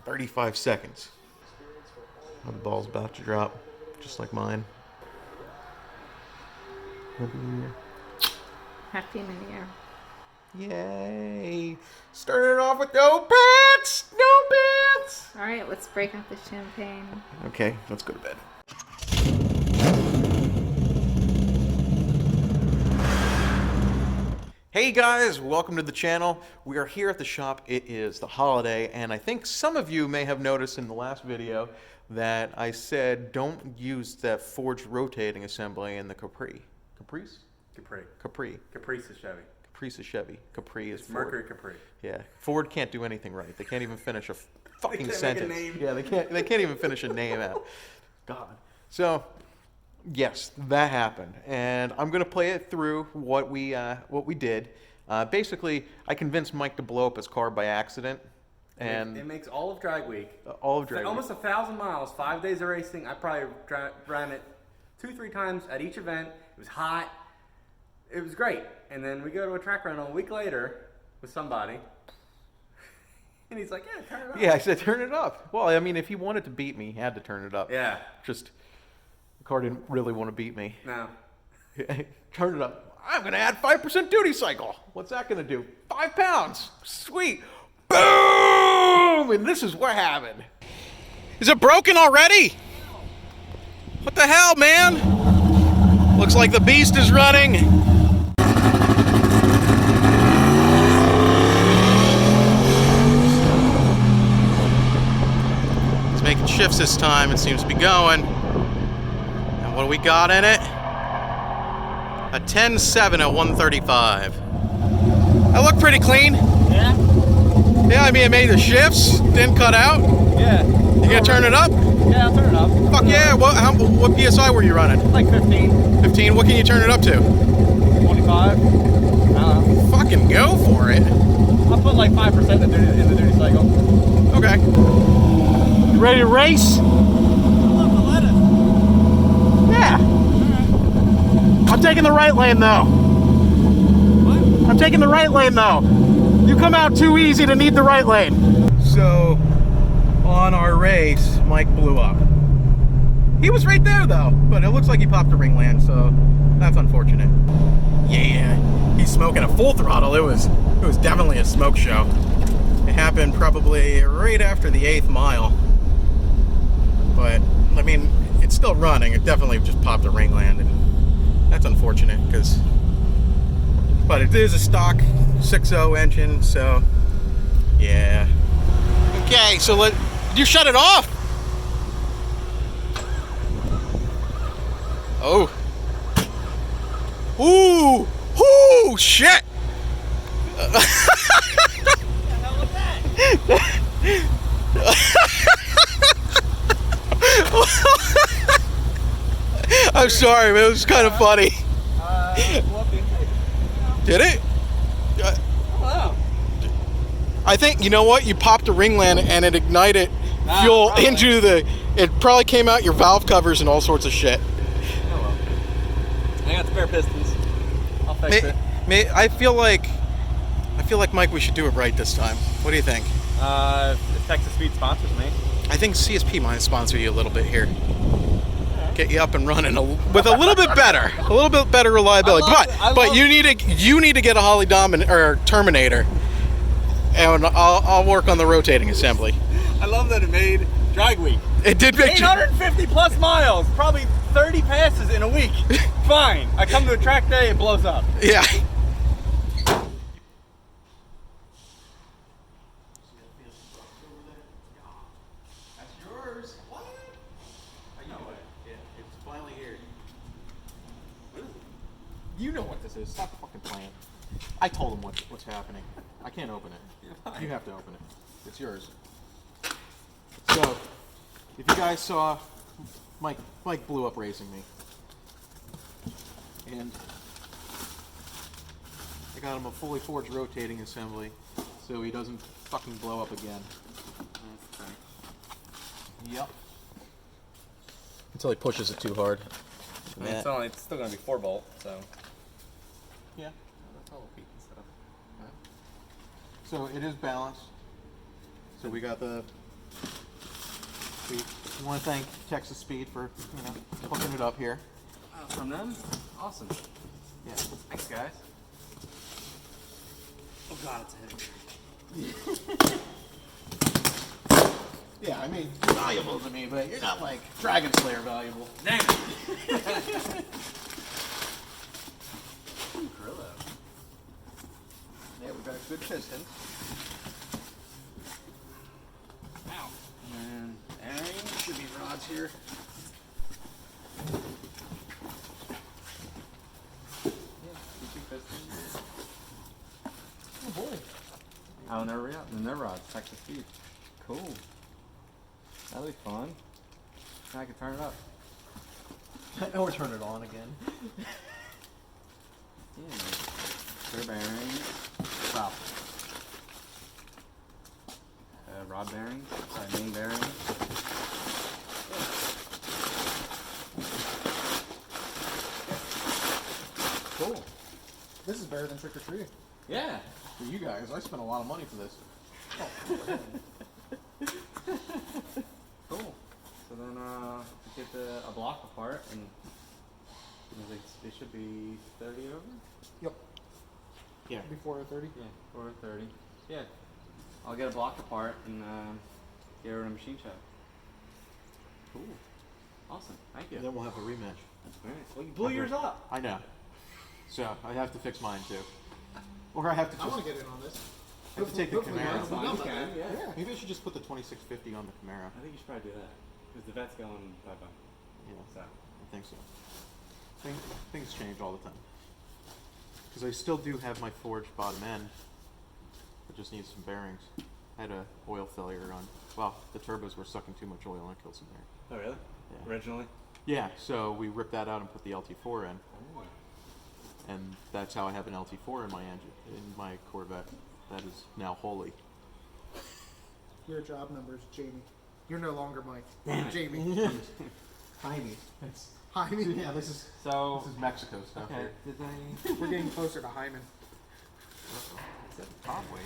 35 seconds. Oh, the ball's about to drop, just like mine. Happy New Year. Happy New Year. Yay! Starting it off with no pants! No pants! Alright, let's break out the champagne. Okay, let's go to bed. Hey guys, welcome to the channel. We are here at the shop. It is the holiday, and I think some of you may have noticed in the last video that I said don't use that forged rotating assembly in the Capri. Caprice? Capri. Capri. Caprice is Chevy. Caprice is Chevy. Capri is It's Ford. Mercury Capri. Yeah, Ford can't do anything right. They can't even finish a fucking can't sentence. make a name. Yeah, they can't even finish a name out. God. So, yes, that happened, and I'm gonna play it through what we did. Basically, I convinced Mike to blow up his car by accident, and it makes all of drag week. all of drag week. Almost 1,000 miles, 5 days of racing. I probably ran it 2-3 times at each event. It was hot. It was great. And then we go to a track rental a week later with somebody. And he's like, yeah, turn it up. Yeah, I said turn it up. Well, I mean, if he wanted to beat me, he had to turn it up. Yeah. Just, the car didn't really want to beat me. No. Turn it up. I'm going to add 5% duty cycle. What's that going to do? 5 pounds. Sweet. Boom! And this is what happened. Is it broken already? What the hell, man? Looks like the beast is running. It's making shifts this time. It seems to be going. And what do we got in it? A 10.7 at 135. That looked pretty clean. Yeah? Yeah, I mean, it made the shifts, didn't cut out. Yeah. You gonna turn it up? Yeah, I'll turn it up. Fuck yeah, what PSI were you running? Like 15. 15, what can you turn it up to? 25. I don't know. Fucking go for it. I'll put like 5% in the duty cycle. Okay. You ready to race? I love the lettuce. Yeah. I'm taking the right lane though. What? I'm taking the right lane though. You come out too easy to need the right lane. So, on our race, Mike blew up. He was right there though, but it looks like he popped a ringland, so that's unfortunate. Yeah, he's smoking a full throttle. It was definitely a smoke show. It happened probably right after the 8th mile. But, I mean, it's still running. It definitely just popped a ringland, and that's unfortunate, but it is a stock 6.0 engine, so, yeah. Okay, so you shut it off? Oh. Ooh! Ooh! Shit! What the hell was that? I'm sorry, man. It was kind of funny. Did it? I don't know. I think, you know what? You popped a ringland and it ignited fuel probably. into the... It probably came out your valve covers and all sorts of shit. Oh well. I got spare pistons. I'll fix it. I feel like Mike, we should do it right this time. What do you think? If Texas Speed sponsors me. I think CSP might sponsor you a little bit here. Get you up and running with a little bit better reliability. But you need to get a Holly or Terminator, and I'll work on the rotating assembly. I love that it made drag week. It did make 850 plus miles, probably 30 passes in a week. Fine. I come to a track day, it blows up. Yeah. That's yours. What? I know it. Yeah, it's finally here. What is it? You know what this is. Stop fucking playing. I told him what's happening. I can't open it. You have to open it. It's yours. So, if you guys saw, Mike blew up racing me. And I got him a fully forged rotating assembly so he doesn't fucking blow up again. Okay. Yep. Until he pushes it too hard. I mean, it's still going to be 4-bolt, so. Yeah. That's all the feet and stuff. So it is balanced. So we got the We want to thank Texas Speed for, hooking it up here. From them? Awesome. Yeah. Thanks, guys. Oh god, it's heavy. Yeah, I mean, you're valuable to me, but you're not like Dragon Slayer valuable. Dang it! Grillo. Yeah, we got a good piston. Ow. And bearings should be rods here. Oh boy. Oh, and they're rods, Texas Speed. Cool. That'll be fun. Now I can turn it up. Or turn it on again. Yeah. Spare bearings. Stop. Rod bearings. Sorry, main bearings. Cool. This is better than Trick or Treating. Yeah. For you guys, I spent a lot of money for this. Cool. So then we get a block apart and they should be 30 over? Yep. Yeah. Before 30. Yeah, 430. Yeah. I'll get a block apart and get her in a machine shop. Cool. Awesome. Thank you. And then we'll have a rematch. Alright. Well, you blew yours up. I know. So I have to fix mine too. Or I have to I just want to get in on this. I have to take the Hopefully Camaro. mine's not You can, bad. yeah. Maybe I should just put the 2650 on the Camaro. I think you should probably do that. Because the vet's going bye-bye. Yeah, So. I think so. Things change all the time. Because I still do have my forged bottom end. I just need some bearings. I had a oil failure on. Well, the turbos were sucking too much oil and I killed some bearings. Oh, really? Yeah. Originally? Yeah, so we ripped that out and put the LT4 in. And that's how I have an LT4 in my engine, in my Corvette. That is now holy. Your job number is Jamie. You're no longer Mike. Damn it. Jamie. Jaime. Jaime. Yeah, this is So, Mexico stuff okay. here. Did they... We're getting closer to Hyman. It said bob weight.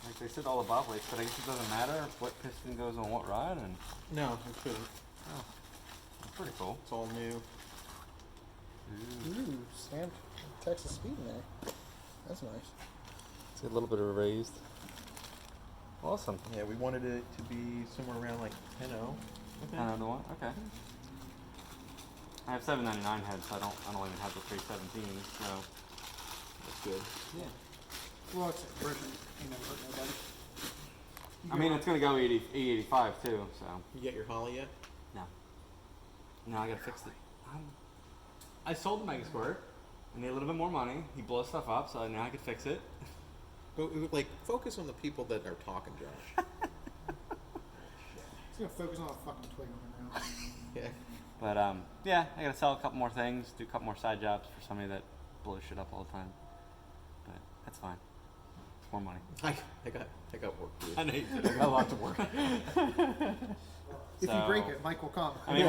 Like they said all the bob weights, but I guess it doesn't matter what piston goes on what rod and... No, it shouldn't. Oh. That's pretty cool. It's all new. Ooh, stamped Texas Speed in there. That's nice. It's a little bit of a raised. Awesome. Yeah, we wanted it to be somewhere around like 10.0. Another one? Okay. I have 799 heads, so I don't even have the 317, so That's good. yeah. Well, it's a version. Ain't never hurt nobody. I mean, it's gonna go 85 too, so You get your Holly yet? no. No, I gotta fix it. I sold the Mega Squirt. I need a little bit more money. He blows stuff up, so now I can fix it. But like, focus on the people that are talking, Josh. He's gonna focus on a fucking twig on the ground. Yeah. But yeah, I gotta sell a couple more things, do a couple more side jobs for somebody that blows shit up all the time. But that's fine. It's more money. I got work to do. I know you I got a lot to work. If you break it, Mike will come. I mean,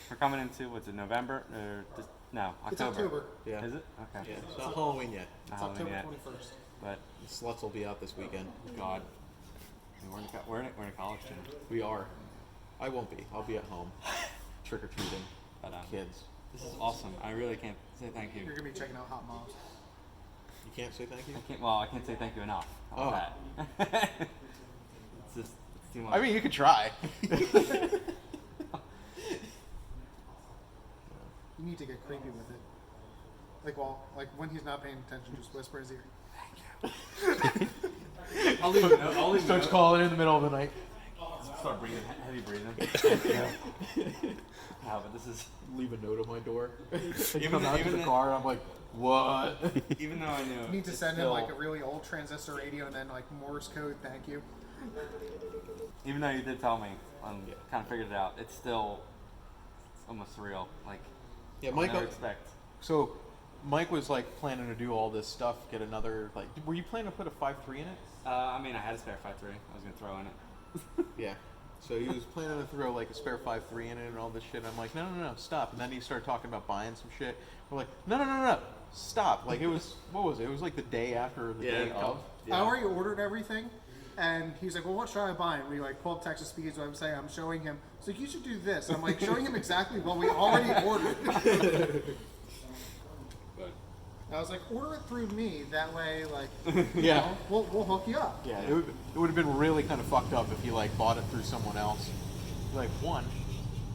we're coming into what's it, November or no, October? It's October. Yeah. Is it? Okay. Yeah, it's not Halloween yet. Not It's Halloween October yet. 21st. But The sluts will be out this weekend. God, I mean, we're in a college gym. We are. I won't be. I'll be at home. Trick or treating. But Kids. this is awesome. I really can't say thank you. You're gonna be checking out Hot Moms. You can't say thank you? I can't say thank you enough. How about that? It's just it's too much. I mean, you could try. You need to get creepy with it. Like when he's not paying attention, just whisper his ear. I'll leave it. I'll leave Starts calling in the middle of the night. Start breathing, heavy breathing. No, but this is Leave a note on my door. Even Come out to the the- car and I'm like, what? even though I knew. You need to it's send him still- like a really old transistor radio and then like Morse code, thank you. Even though you did tell me, kind of figured it out. It's still almost surreal. Like Yeah, I Mike. never expect. So, Mike was like planning to do all this stuff, get another like. Were you planning to put a 5.3 in it? I mean, I had a spare 5.3. I was gonna throw in it. Yeah. So he was planning to throw like a spare 5.3 in it and all this shit. I'm like, no, stop. And then he started talking about buying some shit. We're like, no, stop. Like it was, what was it? It was like the day after the day of. I already ordered everything. And he's like, well, what should I buy? And we like pull up Texas Speed's website. I'm showing him. So you should do this. I'm like showing him exactly what we already ordered. I was like, order it through me. That way, like, you know, we'll hook you up. Yeah, it would have been really kind of fucked up if you like bought it through someone else. Like one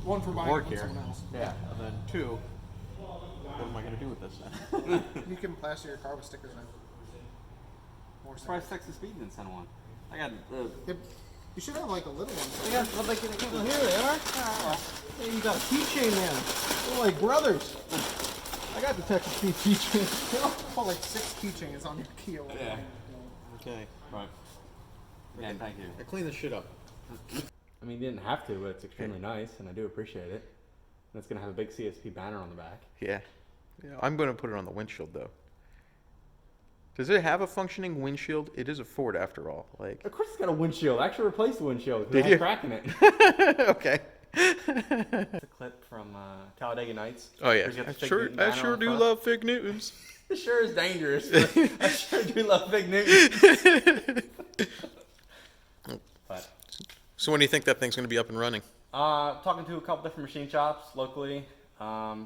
for buying work it from here. someone else. Yeah, and then two. What am I gonna do with this then? You can plaster your car with stickers now. More Surprise stickers. Texas Speed didn't send one. I got You should have like a little one. I got like Here they are. Hey, you got a keychain there. We're like brothers. I got the Texas Speed keychain. They all put like 6 keychains on your Kia. Yeah. Okay. Right. Yeah, thank you. I cleaned this shit up. I mean, you didn't have to, but it's extremely nice, and I do appreciate it. And it's gonna have a big CSP banner on the back. Yeah. I'm going to put it on the windshield though. Does it have a functioning windshield? It is a Ford after all. Like. Of course, it's got a windshield. I actually replaced the windshield. Did I you? had a crack in it. Okay. It's a clip from Talladega Nights. Oh yeah. Where he's got the I Fig sure Newton banner on the front. love Fig Newtons. It sure is dangerous. But I sure do love Fig Newton. But So when do you think that thing's going to be up and running? talking to a couple different machine shops locally.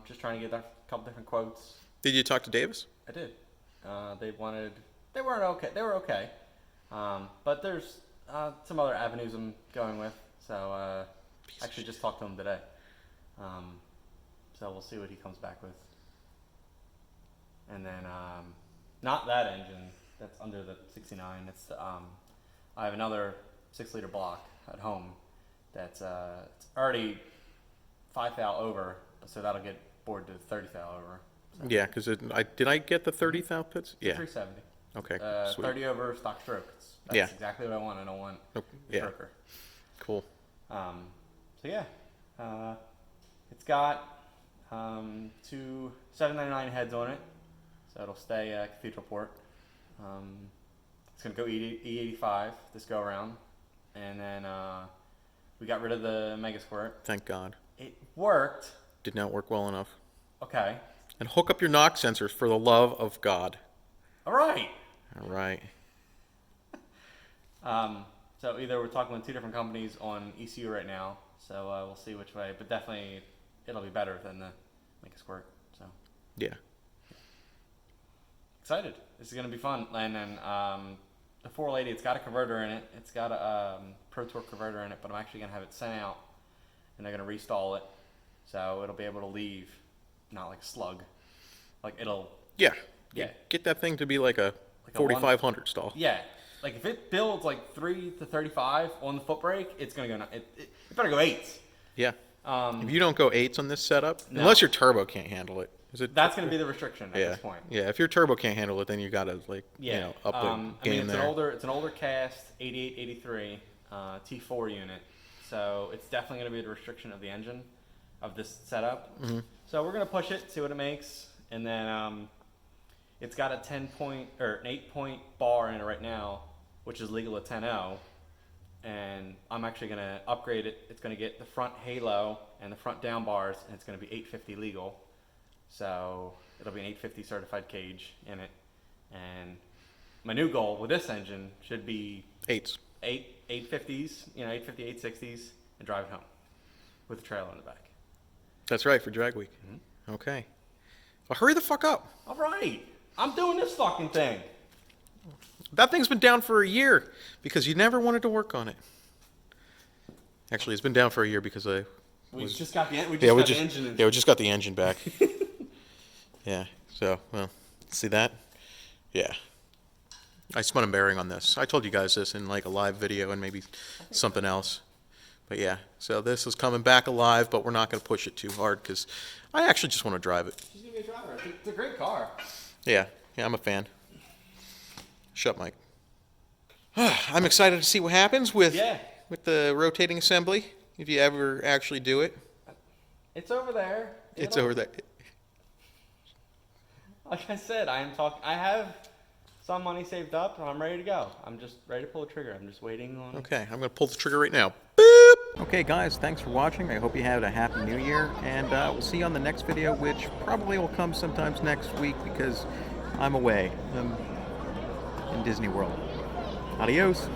Just trying to get a couple different quotes. Did you talk to Davis? I did. They weren't okay. They were okay. But there's some other avenues I'm going with. So actually just talked to him today. So we'll see what he comes back with. And then not that engine. That's under the 69. It's the, I have another 6-liter block at home. That's it's already 5 thou over, so that'll get bored to 30 thou over. So Yeah, because did I get the 30 thou pits? Yeah. 370. Okay. Sweet. 30 over stock stroke. That's Yeah. exactly what I want. I don't want Oh, the yeah. stroker. Cool. So yeah, it's got 2 799 heads on it, so it'll stay Cathedral Port. It's gonna go E85 this go around, and then we got rid of the Mega Squirt. Thank God. It worked. Did not work well enough. Okay. And hook up your knock sensors for the love of God. All right. All right. So either we're talking with 2 different companies on ECU right now, so we'll see which way. But definitely, it'll be better than the Mega Squirt. So Yeah. excited. This is gonna be fun. And then the 480, it's got a converter in it. It's got a Pro Torque converter in it, but I'm actually gonna have it sent out, and they're gonna restall it, so it'll be able to leave, not like a slug. Like it'll. Yeah. Yeah. Get that thing to be like a Like a 4500 stall. Yeah. Like if it builds like 3 to 35 on the foot brake, it's gonna go. It better go 8s. Yeah. If you don't go 8s on this setup, No. unless your turbo can't handle it. Is it? That's gonna be the restriction at Yeah. this point. Yeah. If your turbo can't handle it, then you gotta like Yeah. you know up the I mean, game there. it's an older cast 88, 83 T4 unit, so it's definitely gonna be the restriction of the engine of this setup. Mm-hmm. So we're gonna push it, see what it makes, and then it's got a 10-point or an 8-point bar in it right now, which is legal at 10.0, and I'm actually gonna upgrade it. It's gonna get the front halo and the front down bars, and it's gonna be 850 legal. So it'll be an 850 certified cage in it, and my new goal with this engine should be 8s. 850s, 850, 860s, and drive it home with a trailer in the back. That's right for drag week. Mm-hmm. Okay. Well, hurry the fuck up. All right, I'm doing this fucking thing. That thing's been down for a year because you never wanted to work on it. Actually, it's been down for a year because We just got the engine. we just got the engine back. Yeah. So, well, see that? Yeah. I spun a bearing on this. I told you guys this in like a live video and maybe something else. But yeah, so this is coming back alive, but we're not going to push it too hard because I actually just want to drive it. She's gonna be a driver. It's a great car. Yeah, I'm a fan. Shut, Mike. I'm excited to see what happens with the rotating assembly, if you ever actually do it. It's over there. It's over there. Like I said, I have some money saved up, and I'm ready to go. I'm just ready to pull the trigger. I'm just waiting on. Okay, I'm going to pull the trigger right now. Boop! Okay, guys, thanks for watching. I hope you had a happy new year, and we'll see you on the next video, which probably will come sometimes next week because I'm away. I'm in Disney World. Adios.